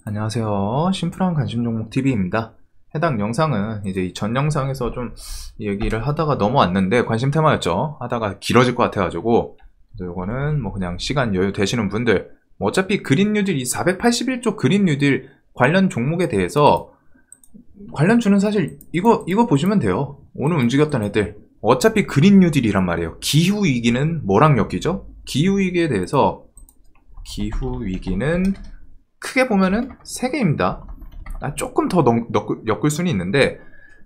안녕하세요. 심플한 관심 종목 TV입니다. 해당 영상은 이제 이 전 영상에서 좀 얘기를 하다가 넘어왔는데 관심 테마였죠. 하다가 길어질 것 같아가지고 이거는 뭐 그냥 시간 여유 되시는 분들 뭐 어차피 그린 뉴딜 이 481조 그린 뉴딜 관련 종목에 대해서 관련주는 사실 이거 보시면 돼요. 오늘 움직였던 애들 어차피 그린 뉴딜이란 말이에요. 기후위기는 뭐랑 엮이죠? 기후위기에 대해서 기후위기는 크게 보면은 3개입니다. 조금 더 엮을 수는 있는데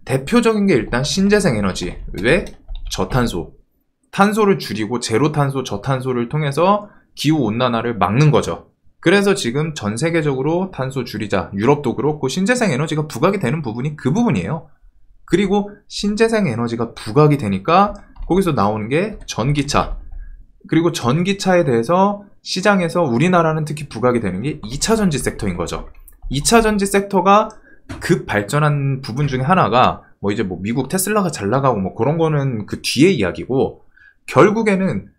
대표적인 게 일단 신재생 에너지. 왜? 저탄소. 탄소를 줄이고 제로 탄소, 저탄소를 통해서 기후온난화를 막는 거죠. 그래서 지금 전 세계적으로 탄소 줄이자. 유럽도 그렇고 신재생 에너지가 부각이 되는 부분이 그 부분이에요. 그리고 신재생 에너지가 부각이 되니까 거기서 나오는 게 전기차. 그리고 전기차에 대해서 시장에서 우리나라는 특히 부각이 되는 게 2차전지 섹터인 거죠. 2차전지 섹터가 급 발전한 부분 중에 하나가 뭐 이제 뭐 미국 테슬라가 잘 나가고 뭐 그런 거는 그 뒤에 이야기고 결국에는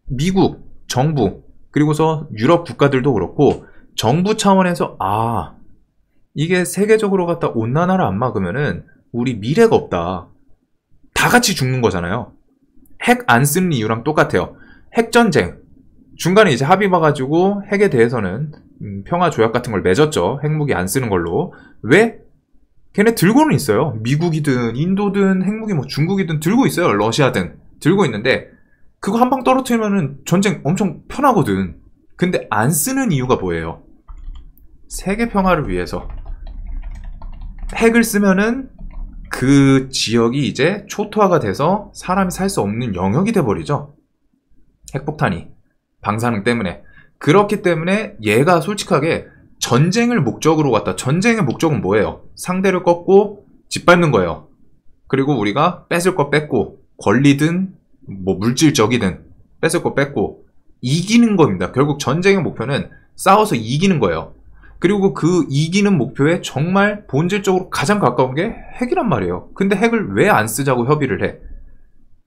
미국 정부 그리고서 유럽 국가들도 그렇고 정부 차원에서 이게 세계적으로 갖다 온난화를 안 막으면은 우리 미래가 없다. 다 같이 죽는 거잖아요. 핵 안 쓰는 이유랑 똑같아요. 핵전쟁 중간에 이제 합의 봐가지고 핵에 대해서는 평화조약 같은 걸 맺었죠. 핵무기 안 쓰는 걸로. 왜? 걔네 들고는 있어요. 미국이든 인도든 핵무기 뭐 중국이든 들고 있어요. 러시아든 들고 있는데 그거 한 방 떨어뜨리면은 전쟁 엄청 편하거든. 근데 안 쓰는 이유가 뭐예요? 세계 평화를 위해서. 핵을 쓰면은 그 지역이 이제 초토화가 돼서 사람이 살 수 없는 영역이 돼버리죠. 핵폭탄이. 방사능 때문에. 그렇기 때문에 얘가 솔직하게 전쟁을 목적으로 갖다 전쟁의 목적은 뭐예요? 상대를 꺾고 짓밟는 거예요. 그리고 우리가 뺏을 거 뺏고 권리든 뭐 물질적이든 뺏을 거 뺏고 이기는 겁니다. 결국 전쟁의 목표는 싸워서 이기는 거예요. 그리고 그 이기는 목표에 정말 본질적으로 가장 가까운 게 핵이란 말이에요. 근데 핵을 왜 안 쓰자고 협의를 해?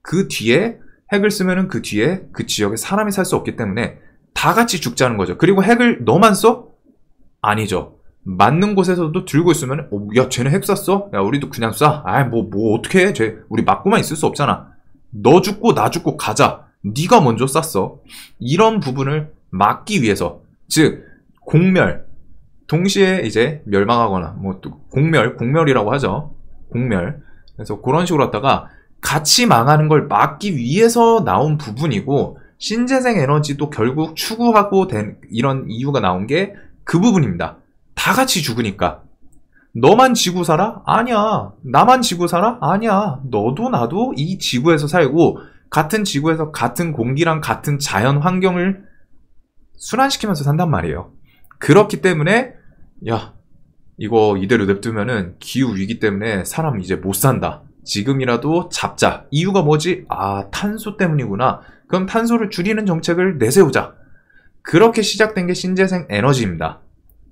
그 뒤에 핵을 쓰면은 그 뒤에 그 지역에 사람이 살 수 없기 때문에 다 같이 죽자는 거죠. 그리고 핵을 너만 써? 아니죠. 맞는 곳에서도 들고 있으면 야 쟤네 핵 쐈어? 야 우리도 그냥 쏴. 뭐 어떻게 해? 우리 맞고만 있을 수 없잖아. 너 죽고 나 죽고 가자. 네가 먼저 쐈어. 이런 부분을 막기 위해서 즉 공멸 동시에 이제 멸망하거나 뭐 또 공멸이라고 하죠. 공멸. 그래서 그런 식으로 하다가 같이 망하는 걸 막기 위해서 나온 부분이고 신재생 에너지도 결국 추구하고 된 이런 이유가 나온 게 그 부분입니다. 다 같이 죽으니까. 너만 지구 살아? 아니야. 나만 지구 살아? 아니야. 너도 나도 이 지구에서 살고 같은 지구에서 같은 공기랑 같은 자연 환경을 순환시키면서 산단 말이에요. 그렇기 때문에 야 이거 이대로 냅두면은 기후위기 때문에 사람 이제 못 산다. 지금이라도 잡자. 이유가 뭐지? 탄소 때문이구나. 그럼 탄소를 줄이는 정책을 내세우자. 그렇게 시작된 게 신재생 에너지입니다.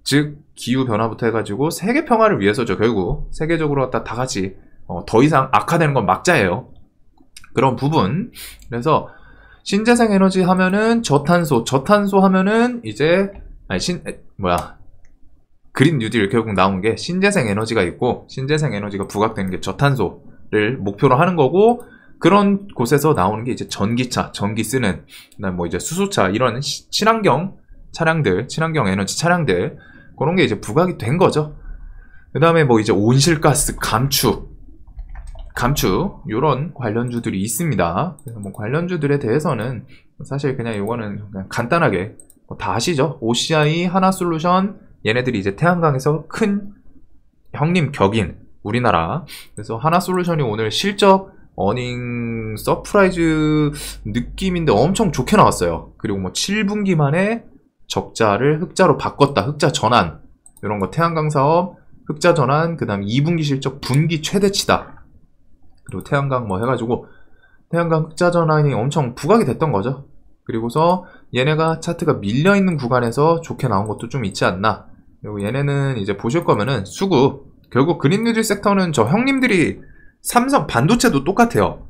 즉 기후변화부터 해가지고 세계 평화를 위해서죠. 결국 세계적으로 다 같이 더 이상 악화되는 건 막자예요. 그런 부분. 그래서 신재생 에너지 하면은 저탄소 하면은 이제 그린 뉴딜 결국 나온 게 신재생 에너지가 있고 신재생 에너지가 부각되는 게 저탄소를 목표로 하는 거고 그런 곳에서 나오는 게 이제 전기차, 전기 쓰는 그다음 뭐 이제 수소차 이런 친환경 차량들, 친환경 에너지 차량들 그런 게 이제 부각이 된 거죠. 그다음에 뭐 이제 온실가스 감축 이런 관련주들이 있습니다. 그래서 뭐 관련주들에 대해서는 사실 그냥 이거는 그냥 간단하게 다 아시죠? OCI, 하나솔루션 얘네들이 이제 태양광에서 큰 형님 격인 우리나라. 그래서 하나솔루션이 오늘 실적 어닝 서프라이즈 느낌인데 엄청 좋게 나왔어요. 그리고 뭐 7분기 만에 적자를 흑자로 바꿨다. 흑자 전환 이런 거 태양광 사업 흑자 전환 그 다음 2분기 실적 분기 최대치다. 그리고 태양광 뭐 해가지고 태양광 흑자 전환이 엄청 부각이 됐던 거죠. 그리고서 얘네가 차트가 밀려있는 구간에서 좋게 나온 것도 좀 있지 않나. 그리고 얘네는 이제 보실 거면은 수급 결국 그린 뉴딜 섹터는 저 형님들이 삼성 반도체도 똑같아요.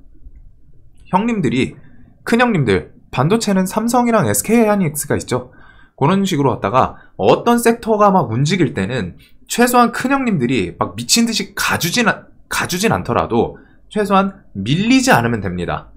형님들이 큰 형님들 반도체는 삼성이랑 SK 하이닉스가 있죠. 그런 식으로 왔다가 어떤 섹터가 막 움직일 때는 최소한 큰형님들이 막 미친듯이 가주진 않더라도 최소한 밀리지 않으면 됩니다.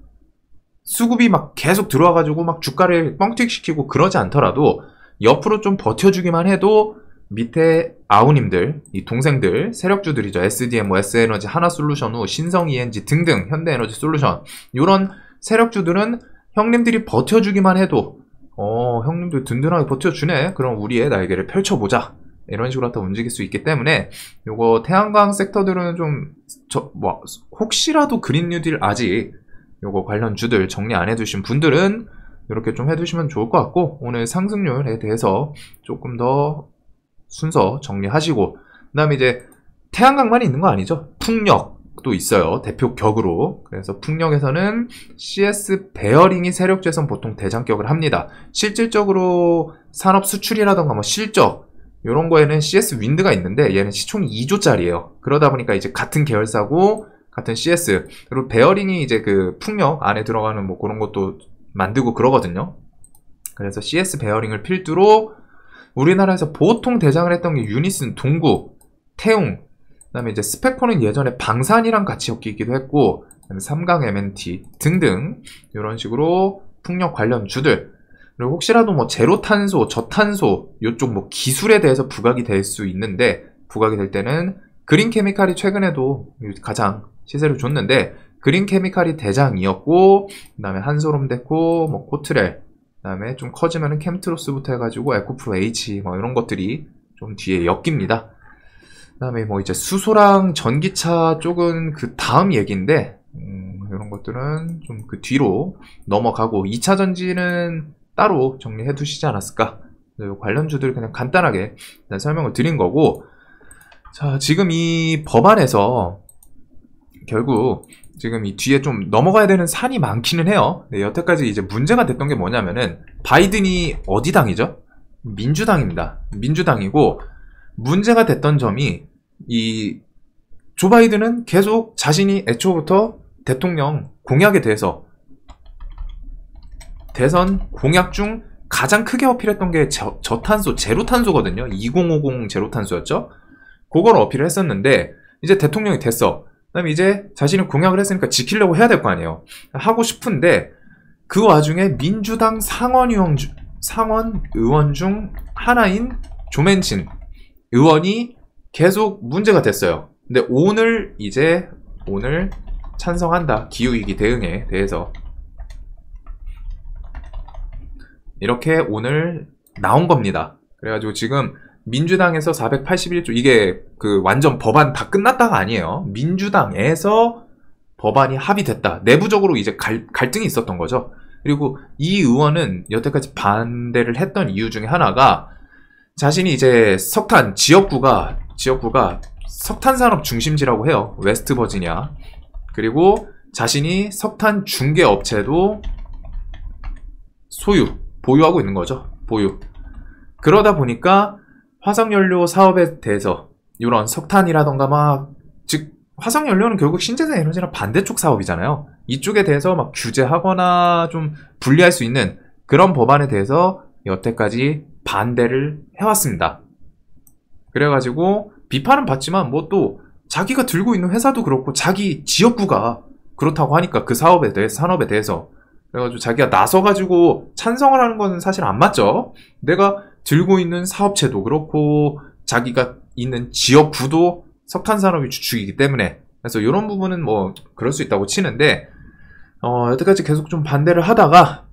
수급이 막 계속 들어와가지고 막 주가를 뻥튀기시키고 그러지 않더라도 옆으로 좀 버텨주기만 해도 밑에 아우님들, 이 동생들, 세력주들이죠. SDM, 뭐 S에너지, 하나솔루션 후, 신성 ENG 등등, 현대에너지 솔루션 이런 세력주들은 형님들이 버텨주기만 해도 형님들 든든하게 버텨주네. 그럼 우리의 날개를 펼쳐보자. 이런 식으로 다 움직일 수 있기 때문에 요거 태양광 섹터들은 좀 혹시라도 그린 뉴딜 아직 요거 관련 주들 정리 안 해두신 분들은 이렇게 좀 해두시면 좋을 것 같고, 오늘 상승률에 대해서 조금 더 순서 정리하시고, 그 다음에 이제 태양광만 있는 거 아니죠? 풍력도 있어요. 대표 격으로. 그래서 풍력에서는 CS 베어링이 세력주에선 보통 대장격을 합니다. 실질적으로 산업 수출이라던가 뭐 실적 이런 거에는 CS 윈드가 있는데 얘는 시총이 2조짜리예요. 그러다 보니까 이제 같은 계열사고 같은 CS, 그리고 베어링이 이제 그 풍력 안에 들어가는 뭐 그런 것도 만들고 그러거든요. 그래서 CS 베어링을 필두로 우리나라에서 보통 대장을 했던 게 유니슨, 동구, 태웅, 그 다음에 이제 스펙코는 예전에 방산이랑 같이 엮이기도 했고, 그다음에 삼강 MNT 등등 이런 식으로 풍력 관련 주들, 그리고 혹시라도 뭐 제로탄소, 저탄소 이쪽 뭐 기술에 대해서 부각이 될 수 있는데, 부각이 될 때는 그린케미칼이 최근에도 가장 시세를 줬는데, 그린케미칼이 대장이었고, 그 다음에 한솔홈데코, 뭐 코트렐, 그 다음에 좀 커지면은 캠트로스부터 해가지고 에코프로 H 뭐 이런 것들이 좀 뒤에 엮입니다. 그 다음에 뭐 이제 수소랑 전기차 쪽은 그 다음 얘기인데, 이런 것들은 좀 그 뒤로 넘어가고 2차 전지는 따로 정리해 두시지 않았을까. 관련주들 그냥 간단하게 일단 설명을 드린 거고, 자, 지금 이 법안에서 결국 지금 이 뒤에 좀 넘어가야 되는 산이 많기는 해요. 네, 여태까지 이제 문제가 됐던 게 뭐냐면은, 바이든이 어디 당이죠? 민주당입니다. 민주당이고, 문제가 됐던 점이 이 조 바이든은 계속 자신이 애초부터 대통령 공약에 대해서 대선 공약 중 가장 크게 어필했던 게 저탄소, 제로탄소거든요. 2050 제로탄소였죠. 그걸 어필을 했었는데 이제 대통령이 됐어. 그다음에 이제 자신이 공약을 했으니까 지키려고 해야 될 거 아니에요. 하고 싶은데 그 와중에 민주당 상원 의원 중 하나인 조맨친 의원이 계속 문제가 됐어요. 근데 오늘 찬성한다. 기후위기 대응에 대해서. 이렇게 오늘 나온 겁니다. 그래가지고 지금 민주당에서 481조, 이게 그 완전 법안 다 끝났다가 아니에요. 민주당에서 법안이 합의됐다. 내부적으로 이제 갈등이 있었던 거죠. 그리고 이 의원은 여태까지 반대를 했던 이유 중에 하나가, 자신이 이제 석탄 지역구가 석탄 산업 중심지라고 해요. 웨스트 버지니아. 그리고 자신이 석탄 중개 업체도 보유하고 있는 거죠. 보유. 그러다 보니까 화석연료 사업에 대해서 이런 석탄이라던가 즉 화석연료는 결국 신재생 에너지랑 반대쪽 사업이잖아요. 이쪽에 대해서 막 규제하거나 좀 분리할 수 있는 그런 법안에 대해서 여태까지 반대를 해왔습니다. 그래가지고 비판은 받지만 뭐 또 자기가 들고 있는 회사도 그렇고 자기 지역구가 그렇다고 하니까 그 사업에 대해서, 산업에 대해서, 그래가지고 자기가 나서가지고 찬성을 하는 건 사실 안 맞죠. 내가 들고 있는 사업체도 그렇고 자기가 있는 지역구도 석탄 산업이 주축이기 때문에, 그래서 이런 부분은 뭐 그럴 수 있다고 치는데, 여태까지 계속 좀 반대를 하다가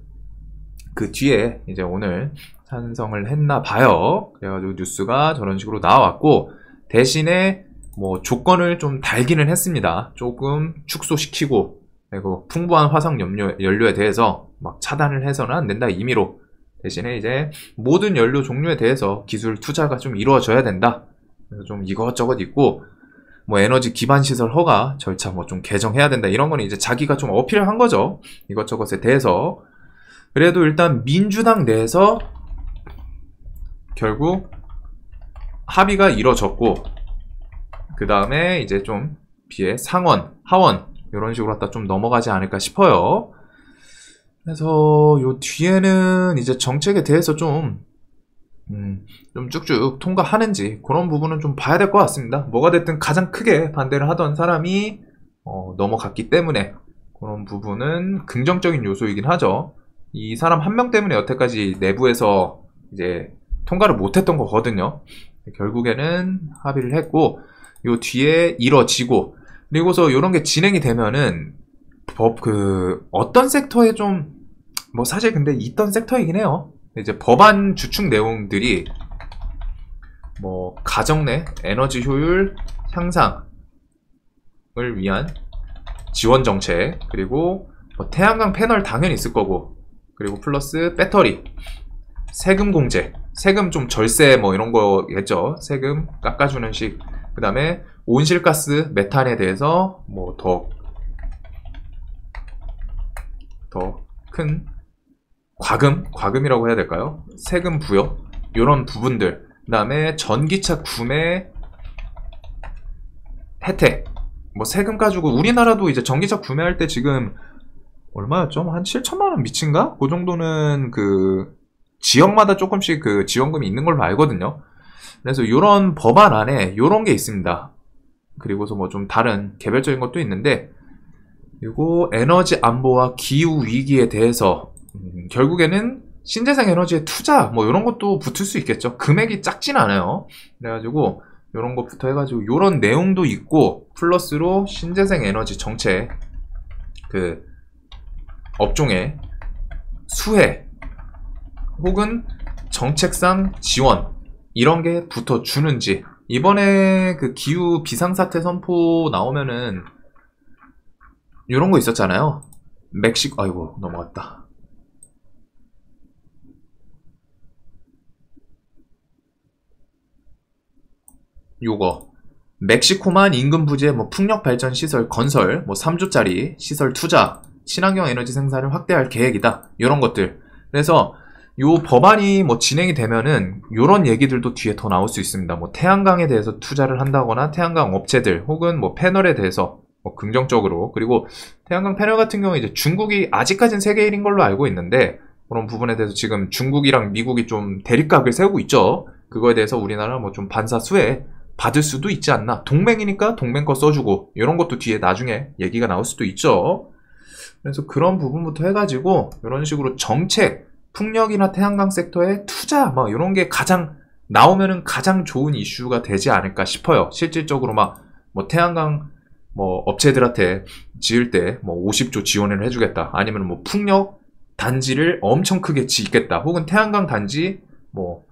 그 뒤에 이제 오늘 찬성을 했나 봐요. 그래가지고 뉴스가 저런 식으로 나왔고, 대신에 뭐 조건을 좀 달기는 했습니다. 조금 축소시키고, 그리고 풍부한 화석 연료에 대해서 막 차단을 해서는 안 된다 임의로, 대신에 이제 모든 연료 종류에 대해서 기술 투자가 좀 이루어져야 된다. 그래서 좀 이것저것 있고, 뭐 에너지 기반 시설 허가 절차 뭐 좀 개정해야 된다. 이런 거는 이제 자기가 좀 어필을 한 거죠. 이것저것에 대해서. 그래도 일단 민주당 내에서 결국 합의가 이뤄졌고, 그 다음에 이제 좀 뒤에 상원, 하원 이런 식으로 갖다 좀 넘어가지 않을까 싶어요. 그래서 요 뒤에는 이제 정책에 대해서 좀 좀 쭉쭉 통과하는지 그런 부분은 좀 봐야 될 것 같습니다. 뭐가 됐든 가장 크게 반대를 하던 사람이 넘어갔기 때문에 그런 부분은 긍정적인 요소이긴 하죠. 이 사람 한 명 때문에 여태까지 내부에서 이제 통과를 못했던 거거든요. 결국에는 합의를 했고, 요 뒤에 이뤄지고, 그리고서 요런 게 진행이 되면은 어떤 섹터에 좀 뭐 사실 근데 있던 섹터이긴 해요. 이제 법안 주축 내용들이 뭐 가정 내 에너지 효율 향상을 위한 지원 정책, 그리고 뭐 태양광 패널 당연히 있을 거고, 그리고 플러스 배터리, 세금 공제, 세금 좀 절세 뭐 이런 거겠죠. 세금 깎아주는 식. 그 다음에 온실가스 메탄에 대해서 뭐 더 큰 과금이라고 해야 될까요? 세금 부여 이런 부분들. 그 다음에 전기차 구매 혜택, 뭐 세금 가지고 우리나라도 이제 전기차 구매할 때 지금 얼마였죠? 한 7천만원 미친가? 그 정도는 그 지역마다 조금씩 그 지원금이 있는 걸로 알거든요. 그래서 이런 법안 안에 이런 게 있습니다. 그리고서 뭐 좀 다른 개별적인 것도 있는데, 그리고 에너지 안보와 기후 위기에 대해서 결국에는 신재생 에너지의 투자 뭐 이런 것도 붙을 수 있겠죠. 금액이 작진 않아요. 그래가지고 이런 것부터 해가지고 이런 내용도 있고, 플러스로 신재생 에너지 정책, 그 업종의 수혜 혹은 정책상 지원 이런 게 붙어주는지. 이번에 그 기후 비상사태 선포 나오면은 이런 거 있었잖아요. 아이고 넘어갔다. 요거 멕시코만 인근 부지에 뭐 풍력 발전 시설 건설 뭐 3조짜리 시설 투자, 친환경 에너지 생산을 확대할 계획이다. 이런 것들. 그래서 요 법안이 뭐 진행이 되면은 요런 얘기들도 뒤에 더 나올 수 있습니다. 뭐 태양광에 대해서 투자를 한다거나 태양광 업체들 혹은 뭐 패널에 대해서 뭐 긍정적으로. 그리고 태양광 패널 같은 경우에 이제 중국이 아직까지는 세계 1인 걸로 알고 있는데, 그런 부분에 대해서 지금 중국이랑 미국이 좀 대립각을 세우고 있죠. 그거에 대해서 우리나라 뭐 좀 반사 수혜 받을 수도 있지 않나. 동맹이니까 동맹 거 써주고 이런 것도 뒤에 나중에 얘기가 나올 수도 있죠. 그래서 그런 부분부터 해가지고 이런 식으로 정책, 풍력이나 태양광 섹터에 투자 막 이런 게 가장 나오면은 가장 좋은 이슈가 되지 않을까 싶어요. 실질적으로 막 뭐 태양광 뭐 업체들한테 지을 때 뭐 50조 지원을 해주겠다. 아니면 뭐 풍력 단지를 엄청 크게 짓겠다. 혹은 태양광 단지 뭐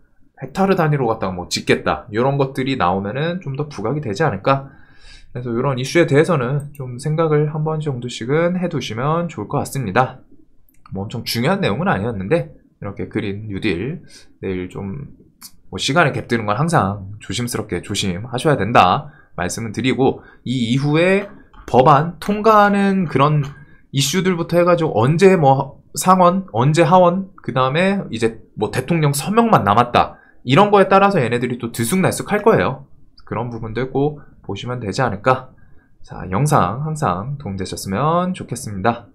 헥타르 단위로 갖다가 뭐 짓겠다. 이런 것들이 나오면은 좀 더 부각이 되지 않을까. 그래서 이런 이슈에 대해서는 좀 생각을 한 번 정도씩은 해두시면 좋을 것 같습니다. 뭐 엄청 중요한 내용은 아니었는데, 이렇게 그린 뉴딜 내일 좀 뭐 시간에 갭 뜨는 건 항상 조심스럽게 조심하셔야 된다 말씀을 드리고, 이 이후에 법안 통과하는 그런 이슈들부터 해가지고 언제 뭐 상원, 언제 하원, 그 다음에 이제 뭐 대통령 서명만 남았다, 이런 거에 따라서 얘네들이 또 들쑥날쑥 할 거예요. 그런 부분들 꼭 보시면 되지 않을까. 자, 영상 항상 도움되셨으면 좋겠습니다.